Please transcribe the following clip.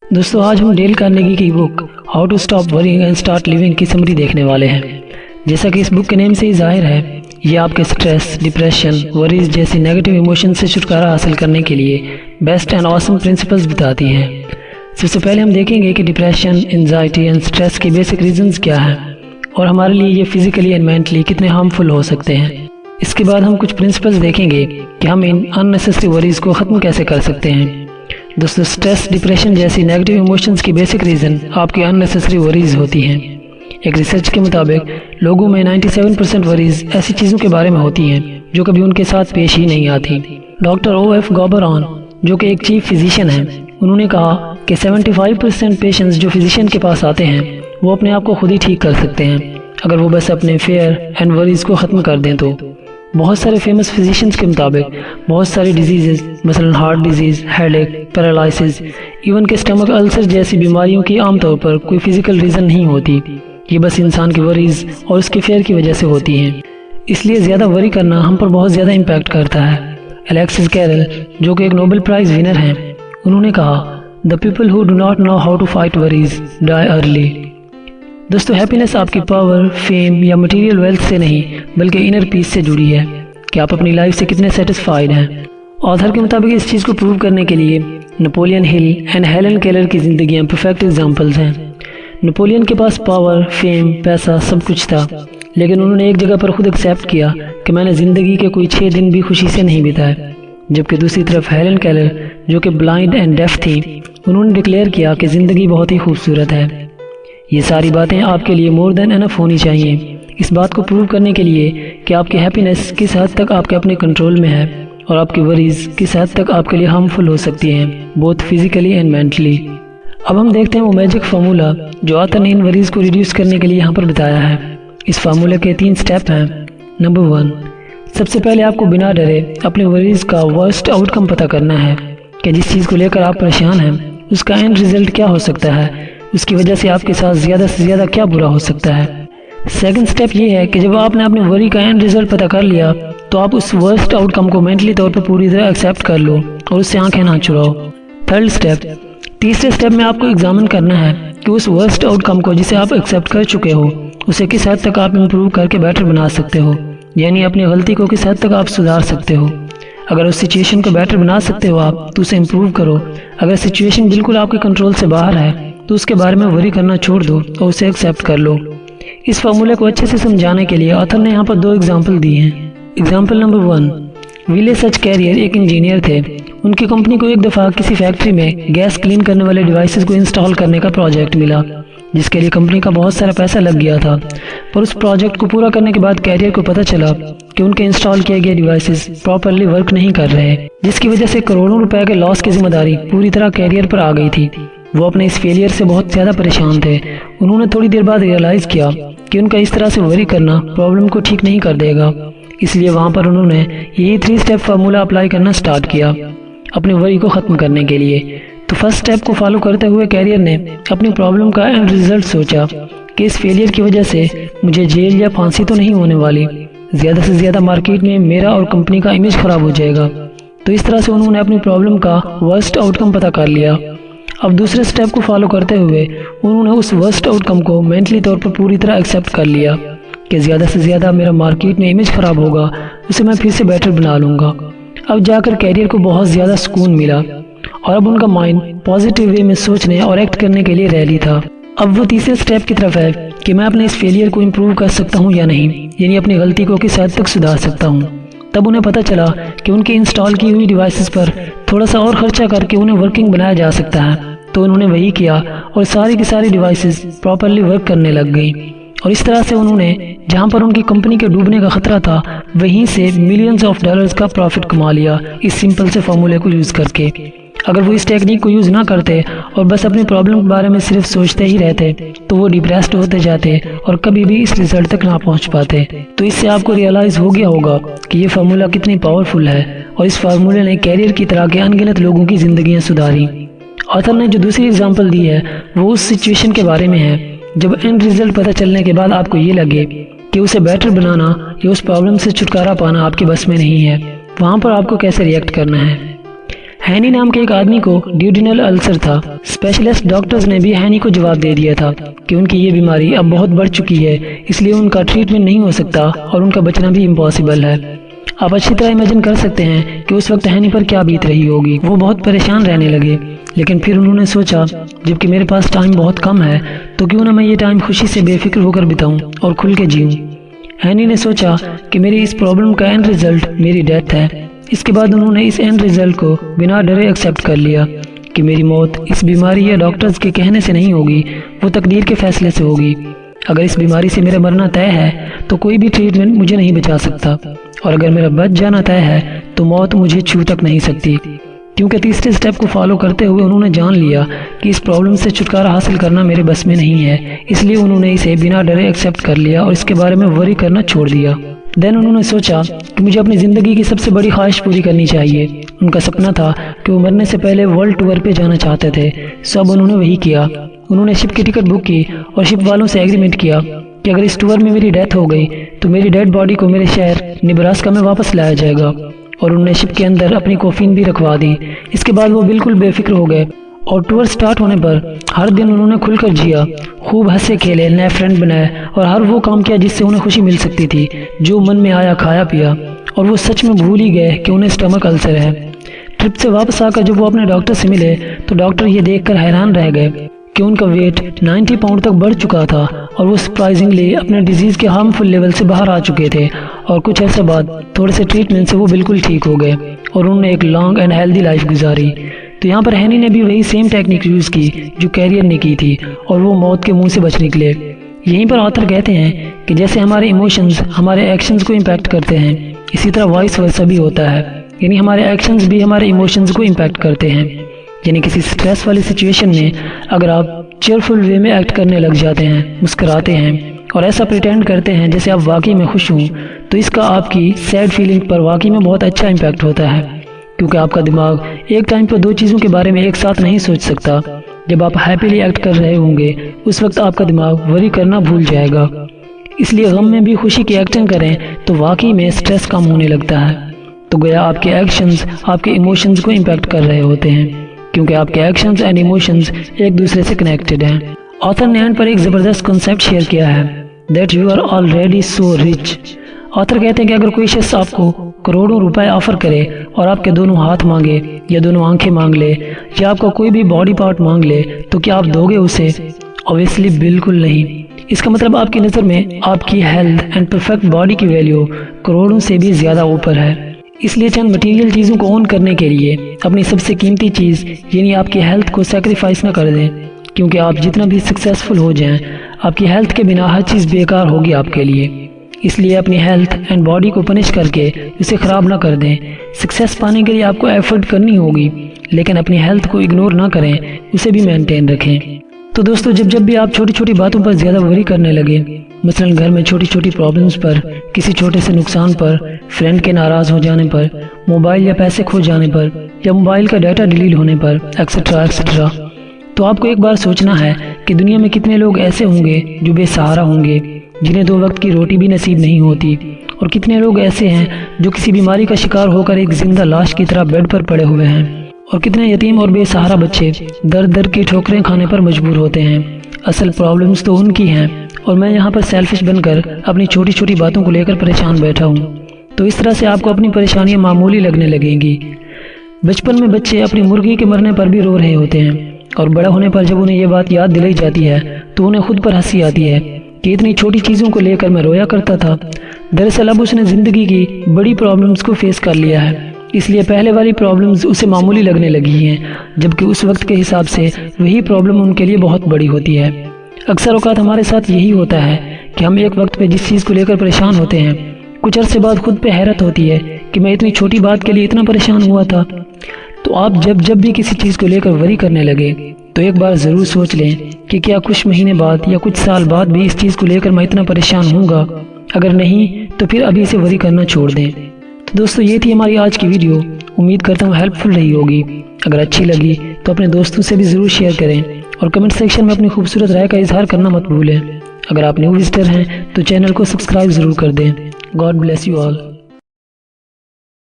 दोस्तों आज हम डेल कार्नेगी की book how to stop worrying and start living की समरी देखने वाले हैं। जैसा कि इस बुक के नेम से ही जाहिर है, ये आपके स्ट्रेस, डिप्रेशन, वरीज जैसी नेगेटिव इमोशन से छुटकारा हासिल करने के लिए बेस्ट एंड ऑसम प्रिंसिपल्स बताती हैं। सबसे पहले हम देखेंगे कि डिप्रेशन, एंजाइटी एंड स्ट्रेस के बेसिक रीजंस क्या हैं और हमारे लिए ये फिजिकली एंड मेंटली कितने हार्मफुल हो सकते हैं। इसके बाद हम कुछ प्रिंसिपल्स देखेंगे कि हम इन अननेसेसरी वरीज को ख़त्म कैसे कर सकते हैं। दोस्तों स्ट्रेस, डिप्रेशन जैसी नेगेटिव इमोशंस की बेसिक रीज़न आपकी अननेसेसरी वरीज होती हैं। एक रिसर्च के मुताबिक लोगों में 97% वरीज ऐसी चीज़ों के बारे में होती हैं जो कभी उनके साथ पेश ही नहीं आती। Doctor O.F. गॉबरॉन, जो कि एक चीफ फिजिशियन हैं, उन्होंने कहा कि 75% पेशेंट्स जो फिजिशियन के पास आते हैं वो अपने आप को खुद ही ठीक कर सकते हैं अगर वो बस अपने फेयर एंड वरीज को ख़त्म कर दें। तो बहुत सारे फेमस फिजिशियंस के मुताबिक बहुत सारी डिजीज़, मसलन heart disease, headache, paralysis, even के स्टमक अल्सर जैसी बीमारियों की आमतौर पर कोई फिजिकल रीज़न नहीं होती। ये बस इंसान की वरीज और उसके फेयर की वजह से होती हैं। इसलिए ज़्यादा वरी करना हम पर बहुत ज़्यादा इम्पैक्ट करता है। अलेक्सिस कैरल, जो कि एक नोबेल प्राइज़ विनर हैं, उन्होंने कहा, the people who do not know how to fight worries die early. दोस्तों हैप्पीनेस आपकी पावर, फेम या मटेरियल वेल्थ से नहीं बल्कि इनर पीस से जुड़ी है कि आप अपनी लाइफ से कितने सेटिस्फाइड हैं। ऑथर के मुताबिक इस चीज़ को प्रूव करने के लिए Napoleon Hill and Helen Keller की ज़िंदगियाँ परफेक्ट एग्जाम्पल्स हैं। नेपोलियन के पास पावर, फेम, पैसा सब कुछ था, लेकिन उन्होंने एक जगह पर खुद एक्सेप्ट किया कि मैंने ज़िंदगी के कोई 6 दिन भी खुशी से नहीं बिताए। जबकि दूसरी तरफ हेलन केलर, जो कि ब्लाइंड एंड डेफ थी, उन्होंने डिक्लेयर किया कि ज़िंदगी बहुत ही खूबसूरत है। ये सारी बातें आपके लिए मोर देन एनफ होनी चाहिए इस बात को प्रूव करने के लिए कि आपकी हैप्पीनेस किस हद तक आपके अपने कंट्रोल में है और आपकी वरीज किस हद तक आपके लिए हार्मफुल हो सकती हैं, बोथ फिजिकली एंड मेंटली। अब हम देखते हैं वो मैजिक फार्मूला जो ऑथर ने इन वरीज को रिड्यूस करने के लिए यहाँ पर बताया है। इस फार्मूले के 3 स्टेप हैं। नंबर 1, सबसे पहले आपको बिना डरे अपने वरीज का वर्स्ट आउटकम पता करना है कि जिस चीज़ को लेकर आप परेशान हैं उसका एंड रिजल्ट क्या हो सकता है, उसकी वजह से आपके साथ ज़्यादा से ज़्यादा क्या बुरा हो सकता है। सेकंड स्टेप ये है कि जब आपने अपने वरी का एंड रिजल्ट पता कर लिया तो आप उस वर्स्ट आउटकम को मेंटली तौर पर पूरी तरह एक्सेप्ट कर लो और उससे आंखें ना चुराओ। थर्ड स्टेप, तीसरे स्टेप में आपको एग्जामिन करना है कि उस वर्स्ट आउटकम को जिसे आप एक्सेप्ट कर चुके हो उसे किस हद तक आप इम्प्रूव करके बेटर बना सकते हो, यानी अपनी गलती को किस हद तक आप सुधार सकते हो। अगर उस सिचुएशन को बेटर बना सकते हो आप तो उसे इम्प्रूव करो। अगर सिचुएशन बिल्कुल आपके कंट्रोल से बाहर है तो उसके बारे में वरी करना छोड़ दो और उसे एक्सेप्ट कर लो। इस फार्मूले को अच्छे से समझाने के लिए ऑथर ने यहाँ पर 2 एग्जाम्पल दिए हैं। एग्जाम्पल नंबर 1, विले सच कैरियर एक इंजीनियर थे। उनकी कंपनी को एक दफ़ा किसी फैक्ट्री में गैस क्लीन करने वाले डिवाइसेस को इंस्टॉल करने का प्रोजेक्ट मिला, जिसके लिए कंपनी का बहुत सारा पैसा लग गया था। पर उस प्रोजेक्ट को पूरा करने के बाद कैरियर को पता चला कि उनके इंस्टॉल किए गए डिवाइसेस प्रॉपरली वर्क नहीं कर रहे, जिसकी वजह से करोड़ों रुपए के लॉस की जिम्मेदारी पूरी तरह कैरियर पर आ गई थी। वो अपने इस फेलियर से बहुत ज़्यादा परेशान थे। उन्होंने थोड़ी देर बाद रियलाइज़ किया कि उनका इस तरह से वरी करना प्रॉब्लम को ठीक नहीं कर देगा। इसलिए वहाँ पर उन्होंने यही 3 स्टेप फार्मूला अप्लाई करना स्टार्ट किया अपने वरी को ख़त्म करने के लिए। तो फर्स्ट स्टेप को फॉलो करते हुए कैरियर ने अपनी प्रॉब्लम का एंड रिजल्ट सोचा कि इस फेलियर की वजह से मुझे जेल या फांसी तो नहीं होने वाली, ज़्यादा से ज़्यादा मार्केट में मेरा और कंपनी का इमेज ख़राब हो जाएगा। तो इस तरह से उन्होंने अपनी प्रॉब्लम का वर्स्ट आउटकम पता कर लिया। अब दूसरे स्टेप को फॉलो करते हुए उन्होंने उस वर्स्ट आउटकम को मेंटली तौर पर पूरी तरह एक्सेप्ट कर लिया कि ज़्यादा से ज़्यादा मेरा मार्केट में इमेज ख़राब होगा, उसे मैं फिर से बेटर बना लूँगा। अब जाकर कैरियर को बहुत ज़्यादा सुकून मिला और अब उनका माइंड पॉजिटिव वे में सोचने और एक्ट करने के लिए रेडी था। अब वो तीसरे स्टेप की तरफ है कि मैं अपने इस फेलियर को इम्प्रूव कर सकता हूँ या नहीं, यानी अपनी गलती को किस हद तक सुधार सकता हूँ। तब उन्हें पता चला कि उनके इंस्टॉल की हुई डिवाइसेस पर थोड़ा सा और खर्चा करके उन्हें वर्किंग बनाया जा सकता है। तो उन्होंने वही किया और सारी की सारी डिवाइसेस प्रॉपरली वर्क करने लग गई और इस तरह से उन्होंने जहां पर उनकी कंपनी के डूबने का खतरा था वहीं से मिलियंस ऑफ डॉलर्स का प्रॉफिट कमा लिया इस सिंपल से फार्मूले को यूज़ करके। अगर वो इस टेक्निक को यूज़ ना करते और बस अपनी प्रॉब्लम के बारे में सिर्फ सोचते ही रहते तो वो डिप्रेस्ड होते जाते और कभी भी इस रिजल्ट तक ना पहुंच पाते। तो इससे आपको रियलाइज़ हो गया होगा कि ये फार्मूला कितनी पावरफुल है और इस फार्मूले ने कैरियर की तरह के अनगिनत लोगों की ज़िंदगियाँ सुधारी। ऑथर ने जो दूसरी एग्जाम्पल दी है वो उस सिचुएशन के बारे में है जब एंड रिजल्ट पता चलने के बाद आपको ये लगे कि उसे बेटर बनाना या उस प्रॉब्लम से छुटकारा पाना आपके बस में नहीं है। वहाँ पर आपको कैसे रिएक्ट करना है। हैनी नाम के एक आदमी को ड्यूडिनल अल्सर था। स्पेशलिस्ट डॉक्टर्स ने भी हैनी को जवाब दे दिया था कि उनकी ये बीमारी अब बहुत बढ़ चुकी है, इसलिए उनका ट्रीटमेंट नहीं हो सकता और उनका बचना भी इम्पॉसिबल है। आप अच्छी तरह इमेजिन कर सकते हैं कि उस वक्त हैनी पर क्या बीत रही होगी। वो बहुत परेशान रहने लगे, लेकिन फिर उन्होंने सोचा जबकि मेरे पास टाइम बहुत कम है तो क्यों ना मैं ये टाइम खुशी से बेफिक्र होकर बिताऊं और खुल के जीऊं। हैनी ने सोचा कि मेरी इस प्रॉब्लम का एंड रिजल्ट मेरी डेथ है। इसके बाद उन्होंने इस एंड रिजल्ट को बिना डरे एक्सेप्ट कर लिया कि मेरी मौत इस बीमारी या डॉक्टर्स के कहने से नहीं होगी, वो तकदीर के फैसले से होगी। अगर इस बीमारी से मेरा मरना तय है तो कोई भी ट्रीटमेंट मुझे नहीं बचा सकता, और अगर मेरा बच जाना तय है तो मौत मुझे छू तक नहीं सकती। क्योंकि तीसरे स्टेप को फॉलो करते हुए उन्होंने जान लिया कि इस प्रॉब्लम से छुटकारा हासिल करना मेरे बस में नहीं है, इसलिए उन्होंने इसे बिना डरे एक्सेप्ट कर लिया और इसके बारे में वरी करना छोड़ दिया। देन उन्होंने सोचा कि मुझे अपनी ज़िंदगी की सबसे बड़ी ख्वाहिश पूरी करनी चाहिए। उनका सपना था कि वो मरने से पहले वर्ल्ड टूर पे जाना चाहते थे, सो अब उन्होंने वही किया। उन्होंने शिप की टिकट बुक की और शिप वालों से एग्रीमेंट किया कि अगर इस टूर में मेरी डेथ हो गई तो मेरी डेड बॉडी को मेरे शहर निब्रास्का में वापस लाया जाएगा, और उन्होंने शिप के अंदर अपनी कॉफिन भी रखवा दी। इसके बाद वो बिल्कुल बेफिक्र हो गए और टूर स्टार्ट होने पर हर दिन उन्होंने खुलकर जिया, खूब हंसे खेले, नए फ्रेंड बनाए और हर वो काम किया जिससे उन्हें खुशी मिल सकती थी। जो मन में आया खाया पिया, और वो सच में भूल ही गए कि उन्हें स्टमक अल्सर है। ट्रिप से वापस आकर जब वो अपने डॉक्टर से मिले तो डॉक्टर ये देखकर हैरान रह गए कि उनका वेट 90 पाउंड तक बढ़ चुका था और वो सरप्राइजिंगली अपने डिजीज़ के हार्मफुल लेवल से बाहर आ चुके थे। और कुछ अर्से बाद थोड़े से ट्रीटमेंट से वो बिल्कुल ठीक हो गए और उन्होंने एक लॉन्ग एंड हेल्दी लाइफ गुजारी। तो यहाँ पर हैनी ने भी वही सेम टेक्निक यूज़ की जो कैरियर ने की थी, और वो मौत के मुंह से बच निकले। यहीं पर ऑथर कहते हैं कि जैसे हमारे इमोशंस हमारे एक्शंस को इम्पैक्ट करते हैं, इसी तरह वाइस वर्सा भी होता है, यानी हमारे एक्शंस भी हमारे इमोशंस को इम्पैक्ट करते हैं। यानी किसी स्ट्रेस वाली सिचुएशन में अगर आप चेयरफुल वे में एक्ट करने लग जाते हैं, मुस्कुराते हैं और ऐसा प्रिटेंड करते हैं जैसे आप वाकई में खुश हों, तो इसका आपकी सैड फीलिंग पर वाकई में बहुत अच्छा इम्पैक्ट होता है। क्योंकि आपका दिमाग एक टाइम पर दो चीज़ों के बारे में एक साथ नहीं सोच सकता। जब आप हैप्पीली एक्ट कर रहे होंगे उस वक्त आपका दिमाग वरी करना भूल जाएगा। इसलिए गम में भी खुशी की एक्टिंग करें तो वाकई में स्ट्रेस कम होने लगता है। तो गोया आपके एक्शंस आपके इमोशंस को इम्पैक्ट कर रहे होते हैं, क्योंकि आपके एक्शंस एंड इमोशंस एक दूसरे से कनेक्टेड हैं। ऑथर ने एंड पर एक ज़बरदस्त कॉन्सेप्ट शेयर किया है, that you are already so rich. Author कहते हैं कि अगर कोई शख्स आपको करोड़ों रुपए ऑफर करे और आपके दोनों हाथ मांगे या दोनों आंखें मांग ले या आपका कोई भी बॉडी पार्ट मांग ले, तो क्या आप दोगे उसे? ऑब्वियसली बिल्कुल नहीं। इसका मतलब आपकी नज़र में आपकी हेल्थ एंड परफेक्ट बॉडी की वैल्यू करोड़ों से भी ज़्यादा ऊपर है। इसलिए चंद मटेरियल चीज़ों को ओन करने के लिए अपनी सबसे कीमती चीज़ यानी आपकी हेल्थ को सेक्रीफाइस ना कर दें, क्योंकि आप जितना भी सक्सेसफुल हो जाएं, आपकी हेल्थ के बिना हर चीज़ बेकार होगी आपके लिए। इसलिए अपनी हेल्थ एंड बॉडी को पनिश करके उसे ख़राब ना कर दें। सक्सेस पाने के लिए आपको एफर्ट करनी होगी, लेकिन अपनी हेल्थ को इग्नोर ना करें, उसे भी मेंटेन रखें। तो दोस्तों, जब भी आप छोटी छोटी बातों पर ज़्यादा वरी करने लगे, मसलन घर में छोटी छोटी प्रॉब्लम्स पर, किसी छोटे से नुकसान पर, फ्रेंड के नाराज़ हो जाने पर, मोबाइल या पैसे खो जाने पर, या मोबाइल का डाटा डिलीट होने पर, एक्सेट्रा एक्सेट्रा, तो आपको एक बार सोचना है कि दुनिया में कितने लोग ऐसे होंगे जो बेसहारा होंगे, जिन्हें दो वक्त की रोटी भी नसीब नहीं होती, और कितने लोग ऐसे हैं जो किसी बीमारी का शिकार होकर एक जिंदा लाश की तरह बेड पर पड़े हुए हैं, और कितने यतीम और बेसहारा बच्चे दर दर की ठोकरें खाने पर मजबूर होते हैं। असल प्रॉब्लम्स तो उनकी हैं, और मैं यहाँ पर सेल्फिश बनकर अपनी छोटी छोटी बातों को लेकर परेशान बैठा हूँ। तो इस तरह से आपको अपनी परेशानियाँ मामूली लगने लगेंगी। बचपन में बच्चे अपनी मुर्गी के मरने पर भी रो रहे होते हैं, और बड़ा होने पर जब उन्हें ये बात याद दिलाई जाती है तो उन्हें खुद पर हंसी आती है कि इतनी छोटी चीज़ों को लेकर मैं रोया करता था। दरअसल अब उसने ज़िंदगी की बड़ी प्रॉब्लम्स को फेस कर लिया है, इसलिए पहले वाली प्रॉब्लम्स उसे मामूली लगने लगी हैं, जबकि उस वक्त के हिसाब से वही प्रॉब्लम उनके लिए बहुत बड़ी होती है। अक्सर औकात हमारे साथ यही होता है कि हम एक वक्त पे जिस चीज़ को लेकर परेशान होते हैं, कुछ अरसे बाद खुद पे हैरत होती है कि मैं इतनी छोटी बात के लिए इतना परेशान हुआ था। तो आप जब भी किसी चीज़ को लेकर वरी करने लगे तो एक बार ज़रूर सोच लें कि क्या कुछ महीने बाद या कुछ साल बाद भी इस चीज़ को लेकर मैं इतना परेशान हूँगा। अगर नहीं तो फिर अभी इसे वरी करना छोड़ दें। तो दोस्तों, ये थी हमारी आज की वीडियो। उम्मीद करता हूँ हेल्पफुल रही होगी। अगर अच्छी लगी तो अपने दोस्तों से भी ज़रूर शेयर करें, और कमेंट सेक्शन में अपनी खूबसूरत राय का इजहार करना मत भूलें। अगर आप न्यू विजिटर हैं तो चैनल को सब्सक्राइब ज़रूर कर दें। God bless you all.